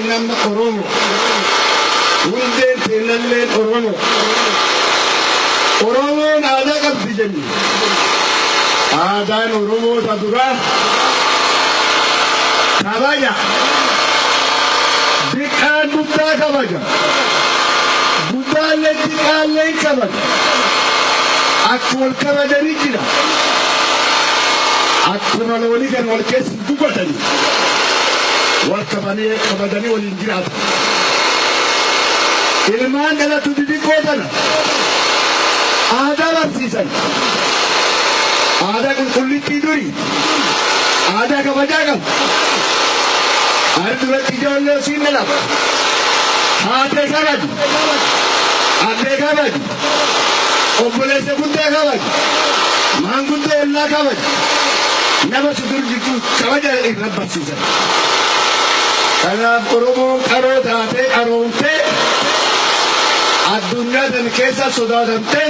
nama Oromo. Hundeen teenalleen Oromo. Oromoon aadaa qabdi jenni. Aadaan Oromoota duraa kabaja. Biqaan guddaa kabaja. Guddaallee xiqqaallee kabaja. Akkuma wal kabajanii jira. Akkuma loonii kan wal keessa dubatanii. Wal kabajanii waliin jiraatu. Ilmaan dhalatu xixiqqoo tana aadaa barsiisan. Aadaa qulqullittii durii. Aadaa kabajaa qabu. Duratti ijoollee siin dhalatu. Haatee kabaju. Abbee kabaju. Obboleessa guddaa kabaju. Maanguddoo ollaa kabaju. Nama sudur jirtu kabaja irra barsiisan. Kanaaf Oromoon qaroo taatee qaroomtee addunyaa tan keessa sodaatamtee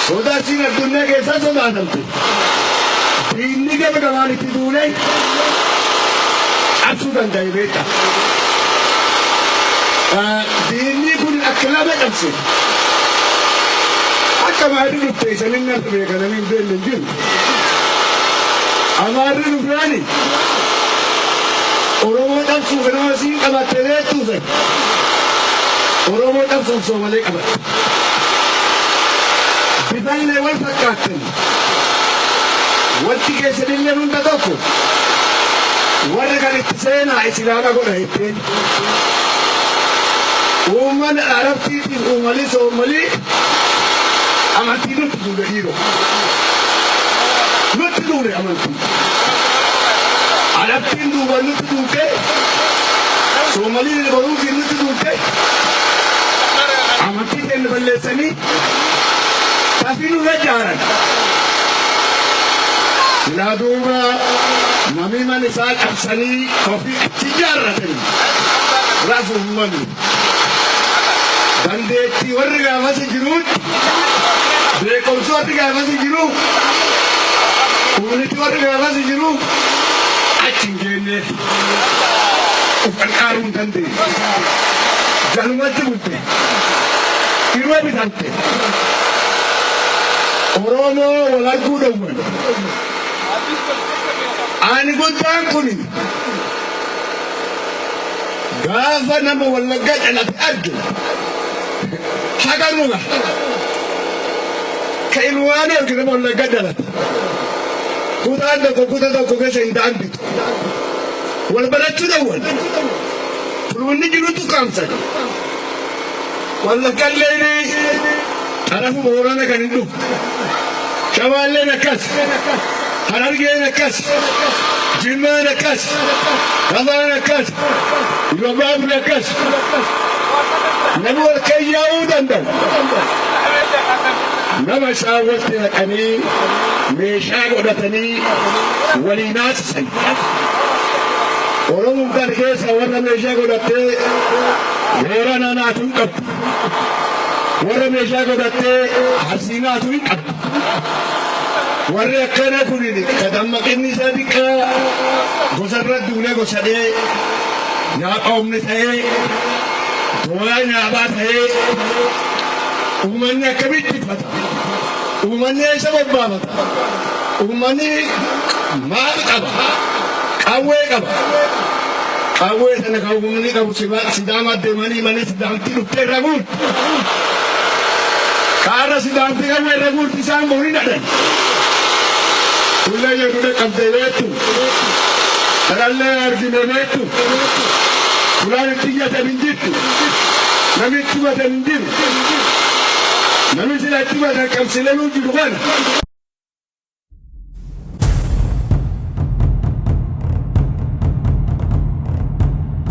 sodaasiin addunyaa keessa sodaatamte. Diinni gama gamaan itti duulee cabsuu danda'e beekta. Diinni kun akka lama cabse. Akka maadii dhuftee isanin natti beekananii hin beekne hin jiru. Amaarri dhufraani Oromoo dhabsuuf nama siin qabattee beektuufe. Oromoo dhabsuuf Soomalee qabatte. Bifallee wal fakkaatan. Wanti keessanillee hunda tokko. Warra kan itti seenaa Islaama godha jetteen. Uummanni Arabtiitiif uummalii Soomalii amantii nutti duudhe dhiiroo. Nutti duudhe amantii. Arabtiin duuba nutti duudhe. Soomaliin baruutiin nutti duudhe. Amantii keenya balleessanii tafii nurra jaaran. Silaa duuba namni mana isaa cabsanii ofii achi jaarratanii raafu uummanni. Dandeettii warri gaafasi jiruutti beekumsi warri gaafasi jiru humniti warri gaafasi jiru achi hin geenyeef of qarqaaruu hin dandeenye. Galmatti bulte yeroo bitamte Oromoo wal arguu dhowwan. Ani guddaan kuni gaafa nama Wallaggaa dhalate argina. Hagaruma ka ilmaan argina nama Wallaggaa dhalate. Kutaan tokko keessa hin daanditu. Wal barachuu dhowwan. Furunni jirutu kaamsan. Wallaggallee tarafu Boorana kan hin dhufu. Shawaalleen akkas. Harargeen akkas. Jimmaan akkas. Rafaan akkas. Ilmaabri akkas. Nama wal kayyaa'uu danda'u. Nama isaan walitti naqanii meeshaa godhatanii waliin haasisan. Oromoon kan keessa warra meeshaa godhattee Boorana naatu hin qabdu. Warra meeshaa godhattee Arsii naatu hin qabdu. Warri akkana kunini kadammaqinni isaa xiqqaa gosarra duulee gosadhee nyaapha humni ta'ee doolaa nyaaphaa ta'ee uummanni akkamitti uffata? Uummanni eessa bobbaafata? Uummanni maal qaba? Qawwee qaba. Qawwee sana kan uummanni qabu Sidaama deemanii malee Sidaamtii dhuftee irra guurti. Kaarra Sidaamtii qawwee irra guurti isaan boonii dhadhan. Kullee jedhuudha qabdee beektu. Kanallee argine beektu. Fulaan itti iyyatan hin jirtu. Namni itti hubatan hin jiru. Namni sila itti hubatan qabsilee jiru kana.